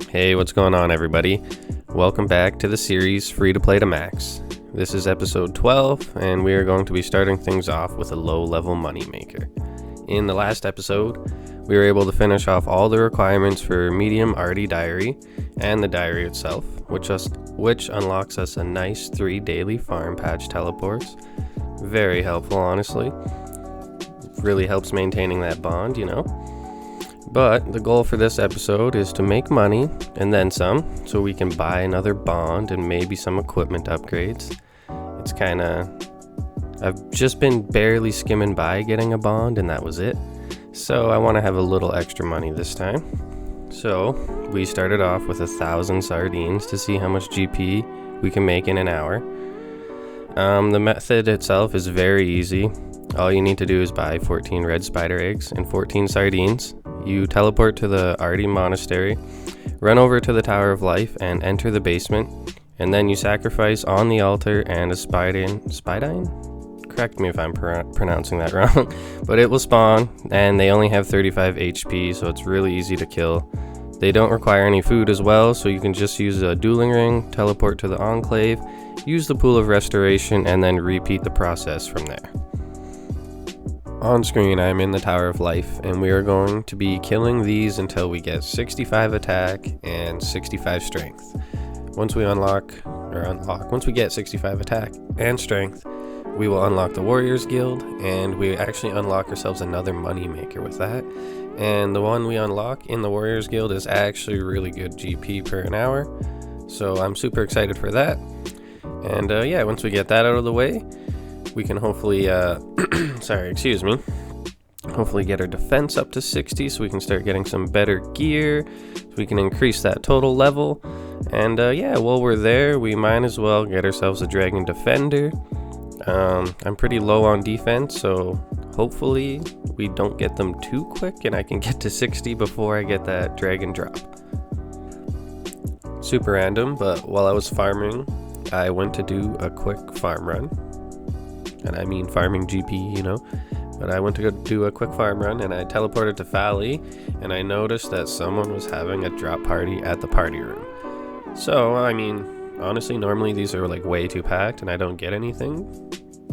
Hey, what's going on, everybody? Welcome back to the series Free to Play to Max. This is episode 12, and we are going to be starting things off with a low-level moneymaker. In the last episode, we were able to finish off all the requirements for medium Ardy diary and the diary itself, which unlocks us a nice 3 daily farm patch teleports. Very helpful, honestly. Really helps maintaining that bond, But the goal for this episode is to make money and then some, so we can buy another bond and maybe some equipment upgrades. I've just been barely skimming by getting a bond, and that was it. So I want to have a little extra money this time. So we started off with 1,000 sardines to see how much GP we can make in an hour. The method itself is very easy. All you need to do is buy 14 red spider eggs and 14 sardines. You teleport to the Ardy monastery, run over to the Tower of Life and enter the basement, and then you sacrifice on the altar and a Spidine? Correct me if I'm pronouncing that wrong, but it will spawn, and they only have 35 HP, so it's really easy to kill. They don't require any food as well, so you can just use a dueling ring, teleport to the enclave, use the pool of restoration, and then repeat the process from there. On screen, I'm in the Tower of Life, and we are going to be killing these until we get 65 attack and 65 strength. Once we get 65 attack and strength, we will unlock the Warriors Guild, and we actually unlock ourselves another money maker with that. And the one we unlock in the Warriors Guild is actually really good GP per an hour, so I'm super excited for that. And once we get that out of the way, we can hopefully, hopefully get our defense up to 60 so we can start getting some better gear, so we can increase that total level. And while we're there, we might as well get ourselves a Dragon Defender. I'm pretty low on defense, so hopefully we don't get them too quick and I can get to 60 before I get that Dragon drop. Super random, but while I was farming, I went to do a quick farm run. And I mean farming GP, but I went to go do a quick farm run, and I teleported to Valley, and I noticed that someone was having a drop party at the party room. So, honestly, normally these are way too packed and I don't get anything,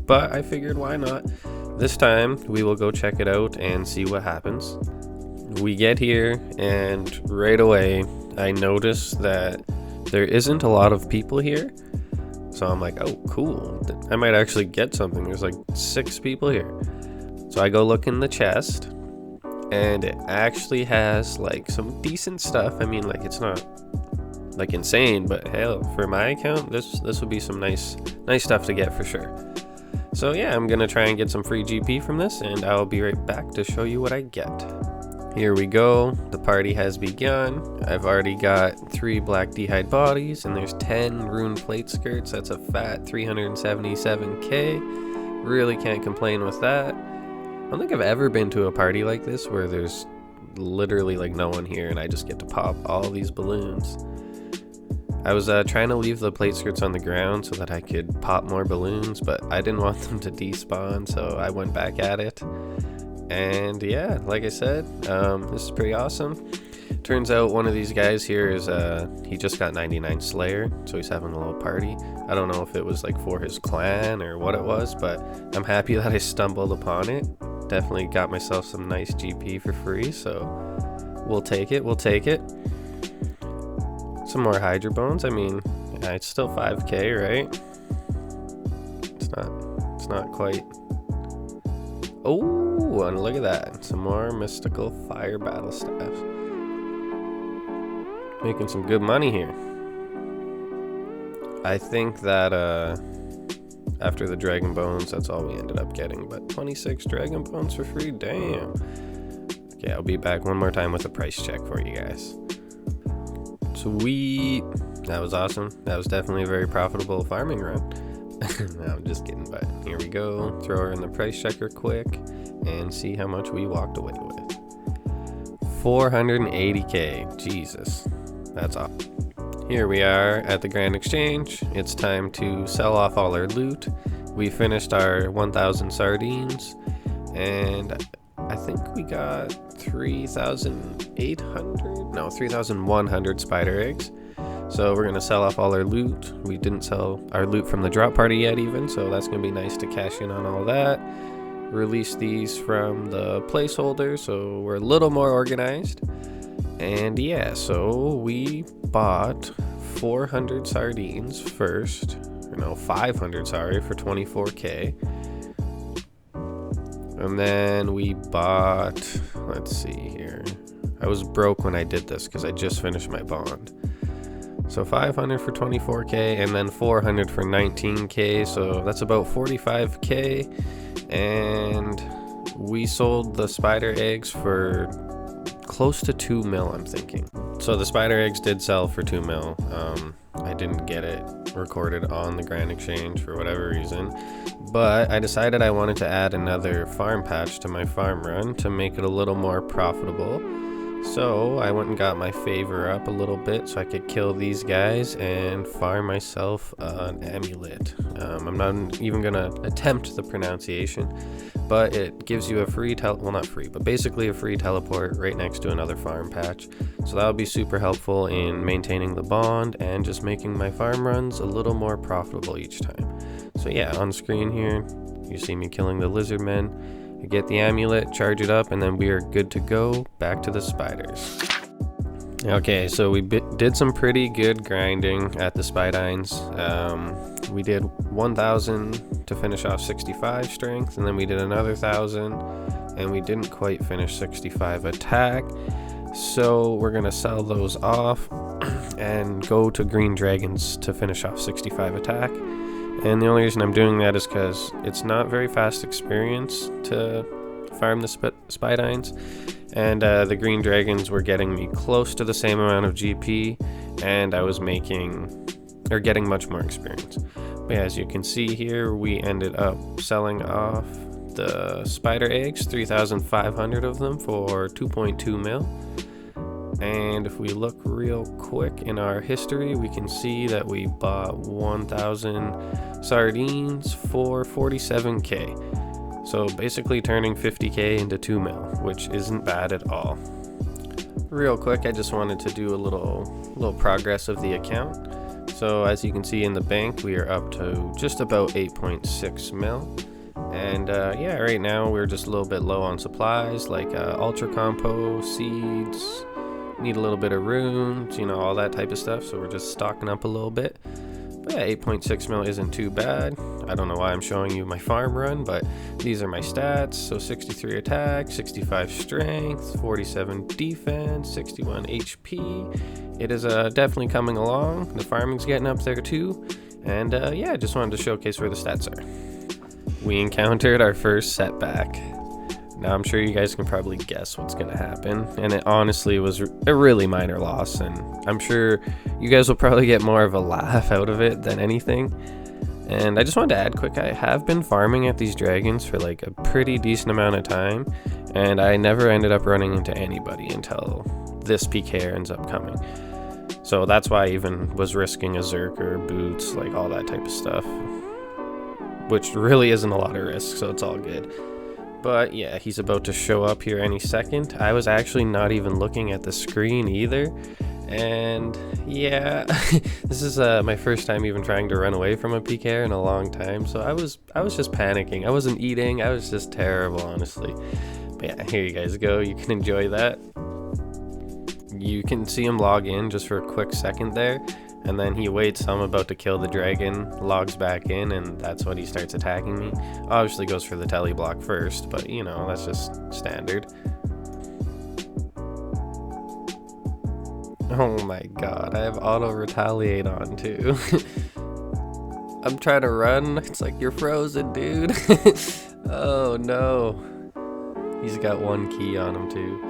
but I figured why not? This time we will go check it out and see what happens. We get here, and right away I notice that there isn't a lot of people here. So I'm like, oh, cool. I might actually get something. There's 6 people here. So I go look in the chest, and it actually has some decent stuff. It's not insane, but hell, for my account, this would be some nice stuff to get for sure. So yeah, I'm gonna try and get some free GP from this, and I'll be right back to show you what I get. Here we go, the party has begun. I've already got 3 black d'hide bodies, and there's 10 rune plate skirts. That's a fat 377k. Really can't complain with that. I don't think I've ever been to a party like this where there's literally no one here and I just get to pop all these balloons. I was trying to leave the plate skirts on the ground so that I could pop more balloons, but I didn't want them to despawn, so I went back at it. And yeah, like I said, this is pretty awesome. Turns out one of these guys here is, he just got 99 Slayer, so he's having a little party. I don't know if it was for his clan or what it was, but I'm happy that I stumbled upon it. Definitely got myself some nice GP for free, so we'll take it. Some more Hydra Bones. It's still 5k, right? It's not quite. Oh, and look at that. Some more mystical fire battle staffs. Making some good money here. I think that after the Dragon Bones, that's all we ended up getting. But 26 Dragon Bones for free, damn. Okay, I'll be back one more time with a price check for you guys. Sweet. That was awesome. That was definitely a very profitable farming run. No, I'm just kidding, but here we go. Throw her in the price checker quick and see how much we walked away with. 480k. Jesus. That's awesome. Here we are at the Grand Exchange. It's time to sell off all our loot. We finished our 1,000 sardines, and I think we got 3,800 3,100 spider eggs. So we're gonna sell off all our loot. We didn't sell our loot from the drop party yet even, so that's gonna be nice to cash in on all that. Release these from the placeholder, so we're a little more organized. And yeah, so we bought 400 sardines first, 500, sorry, for 24k. And then we bought, let's see here, I was broke when I did this because I just finished my bond. So 500 for 24k, and then 400 for 19k, so that's about 45k. And we sold the spider eggs for close to 2 mil, I'm thinking. So the spider eggs did sell for 2 mil. I didn't get it recorded on the Grand Exchange for whatever reason, but I decided I wanted to add another farm patch to my farm run to make it a little more profitable. So I went and got my favor up a little bit so I could kill these guys and farm myself an amulet. I'm not even gonna attempt the pronunciation, but it gives you a free well, not free, but basically a free teleport right next to another farm patch. So that'll be super helpful in maintaining the bond and just making my farm runs a little more profitable each time. So yeah, on screen here you see me killing the lizard men. I get the amulet, charge it up, and then we are good to go back to the spiders. Okay, so we did some pretty good grinding at the Spidines. We did 1,000 to finish off 65 strength, and then we did another 1,000, and we didn't quite finish 65 attack. So we're gonna sell those off and go to green dragons to finish off 65 attack. And the only reason I'm doing that is because it's not very fast experience to farm the Spidines, and the green dragons were getting me close to the same amount of GP, and I was getting much more experience. But as you can see here, we ended up selling off the spider eggs, 3,500 of them for 2.2 mil. And if we look real quick in our history, we can see that we bought 1,000 sardines for 47k. So basically turning 50k into 2 mil, which isn't bad at all. Real quick, I just wanted to do a little progress of the account. So as you can see in the bank, we are up to just about 8.6 mil. And yeah, right now we're just a little bit low on supplies like ultra compo, seeds, need a little bit of runes, all that type of stuff, so we're just stocking up a little bit. But yeah, 8.6 mil isn't too bad. I don't know why I'm showing you my farm run, but these are my stats. So 63 attack, 65 strength, 47 defense, 61 HP. It is definitely coming along. The farming's getting up there too. And yeah, just wanted to showcase where the stats are. We encountered our first setback. Now I'm sure you guys can probably guess what's gonna happen, and it honestly was a really minor loss, and I'm sure you guys will probably get more of a laugh out of it than anything. And I just wanted to add quick, I have been farming at these dragons for like a pretty decent amount of time, and I never ended up running into anybody until this PK ends up coming. So that's why I even was risking a Zerker, boots, like all that type of stuff, which really isn't a lot of risk, so it's all good. But yeah, he's about to show up here any second. I was actually not even looking at the screen either. And yeah, this is my first time even trying to run away from a PK in a long time. So I was just panicking. I wasn't eating. I was just terrible, honestly. But yeah, here you guys go. You can enjoy that. You can see him log in just for a quick second there. And then he waits, I'm about to kill the dragon, logs back in, and that's when he starts attacking me. Obviously goes for the tele block first, but that's just standard. Oh my god, I have auto retaliate on too. I'm trying to run, it's like, you're frozen, dude. Oh no. He's got one key on him too.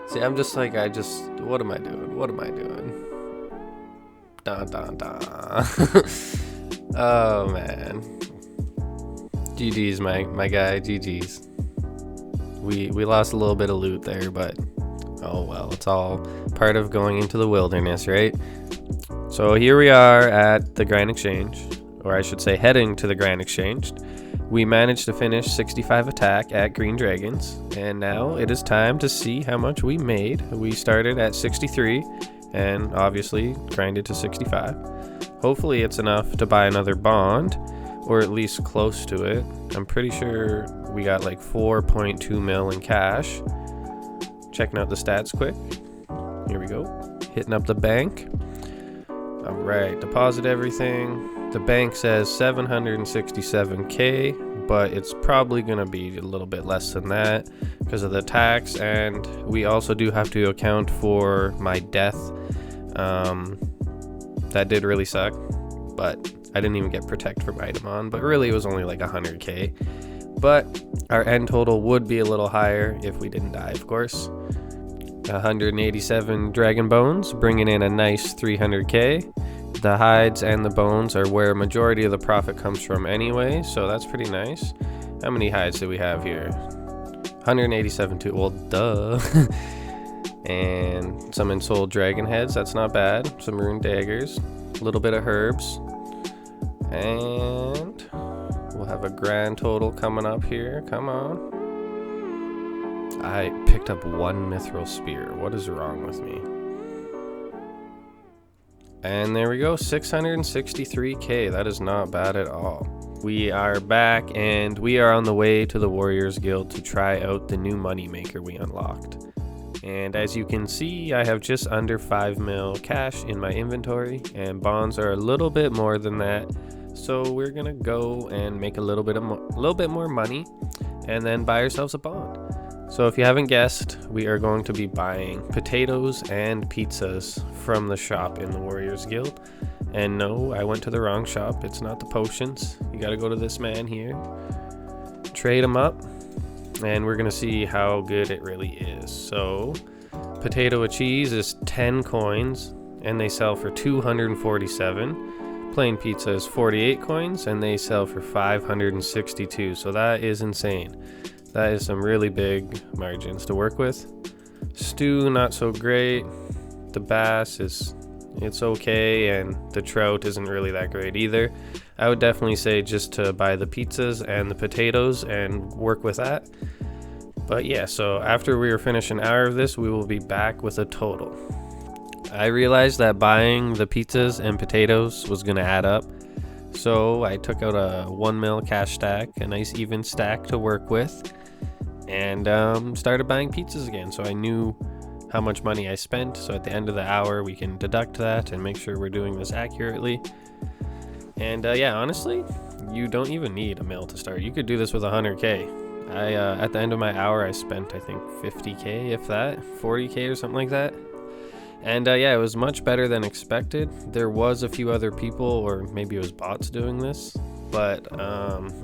See, I'm just like, what am I doing? What am I doing? Dun, dun, dun. Oh man, GG's my guy, GG's. We lost a little bit of loot there, but oh well, it's all part of going into the wilderness, right? So here we are at the Grand Exchange, or I should say heading to the Grand Exchange, We managed to finish 65 attack at Green Dragons, and now it is time to see how much we made. We started at 63 and obviously grinded to 65. Hopefully it's enough to buy another bond, or at least close to it. I'm pretty sure we got like 4.2 mil in cash. Checking out the stats quick. Here we go. Hitting up the bank. All right, deposit everything. The bank says 767k, but it's probably gonna be a little bit less than that because of the tax, and we also do have to account for my death. That did really suck, but I didn't even get protect from item on, but really it was only like 100k. But our end total would be a little higher if we didn't die, of course. 187 dragon bones, bringing in a nice 300k. The hides and the bones are where majority of the profit comes from anyway, so that's pretty nice. How many hides do we have here? 187 too. Well, duh. And some ensouled dragon heads, that's not bad. Some rune daggers, a little bit of herbs, and we'll have a grand total coming up here. Come on. I picked up one mithril spear. What is wrong with me? And there we go, 663k. That is not bad at all. We are back, and we are on the way to the Warriors Guild to try out the new moneymaker we unlocked. And as you can see, I have just under 5 mil cash in my inventory, and bonds are a little bit more than that. So we're gonna go and make a little bit more money, and then buy ourselves a bond. So if you haven't guessed, we are going to be buying potatoes and pizzas from the shop in the Warriors Guild. And no, I went to the wrong shop. It's not the potions. You got to go to this man here. Trade them up, and we're going to see how good it really is. So potato with cheese is 10 coins, and they sell for 247. Plain pizza is 48 coins, and they sell for 562. So that is insane. That is some really big margins to work with. Stew, not so great. The bass it's okay, and the trout isn't really that great either. I would definitely say just to buy the pizzas and the potatoes and work with that. But yeah, so after we finish an hour of this, we will be back with a total. I realized that buying the pizzas and potatoes was gonna add up. So I took out a 1 mil cash stack, a nice even stack to work with, and started buying pizzas again. So I knew how much money I spent, so at the end of the hour we can deduct that and make sure we're doing this accurately. And yeah, honestly, you don't even need a mil to start. You could do this with 100k. At the end of my hour I spent, I think, 50k, if that, 40k or something like that. And yeah, it was much better than expected. There was a few other people, or maybe it was bots doing this, but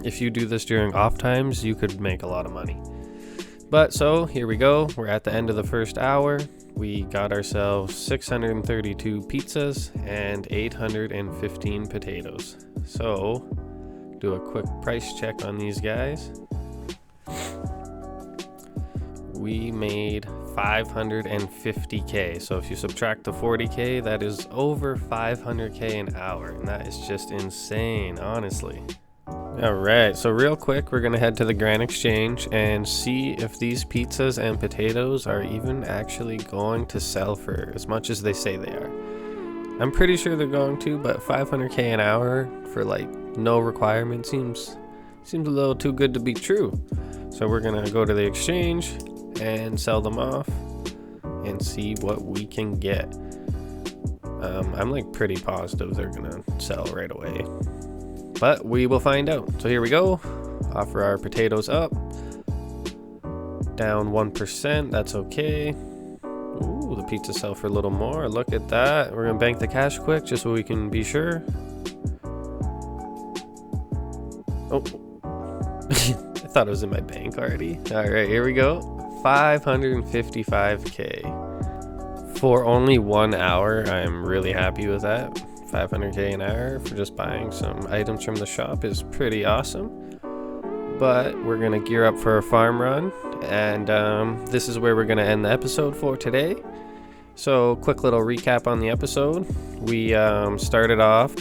if you do this during off times, you could make a lot of money. But so here we go, we're at the end of the first hour. We got ourselves 632 pizzas and 815 potatoes. So do a quick price check on these guys. We made 550k. So if you subtract the 40k, that is over 500k an hour, and that is just insane, honestly. Alright, so real quick, we're gonna head to the Grand Exchange and see if these pizzas and potatoes are even actually going to sell for as much as they say they are. I'm pretty sure they're going to, but 500k an hour for like no requirement seems a little too good to be true. So we're gonna go to the exchange and sell them off and see what we can get. I'm like pretty positive they're gonna sell right away, but we will find out. So here we go. Offer our potatoes up. Down 1%, that's okay. Ooh, the pizza sell for a little more. Look at that. We're gonna bank the cash quick just so we can be sure. Oh, I thought it was in my bank already. All right, here we go. 555k for only 1 hour. I'm really happy with that. 500k an hour for just buying some items from the shop is pretty awesome. But we're gonna gear up for a farm run, and this is where we're gonna end the episode for today. So quick little recap on the episode. We started off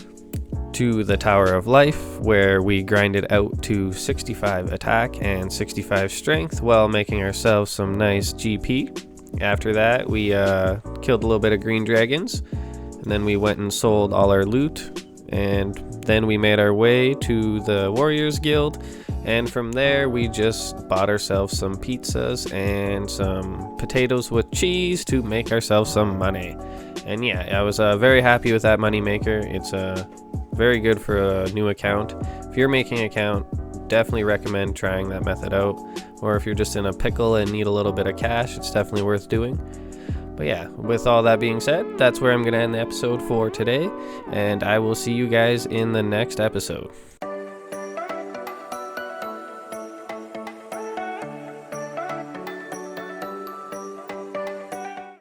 to the Tower of Life, where we grinded out to 65 attack and 65 strength while making ourselves some nice GP. After that, we killed a little bit of green dragons, and then we went and sold all our loot, and then we made our way to the Warriors Guild, and from there we just bought ourselves some pizzas and some potatoes with cheese to make ourselves some money. And yeah, I was very happy with that money maker. It's very good for a new account. If you're making an account, definitely recommend trying that method out. Or if you're just in a pickle and need a little bit of cash, it's definitely worth doing. But yeah, with all that being said, that's where I'm going to end the episode for today, and I will see you guys in the next episode.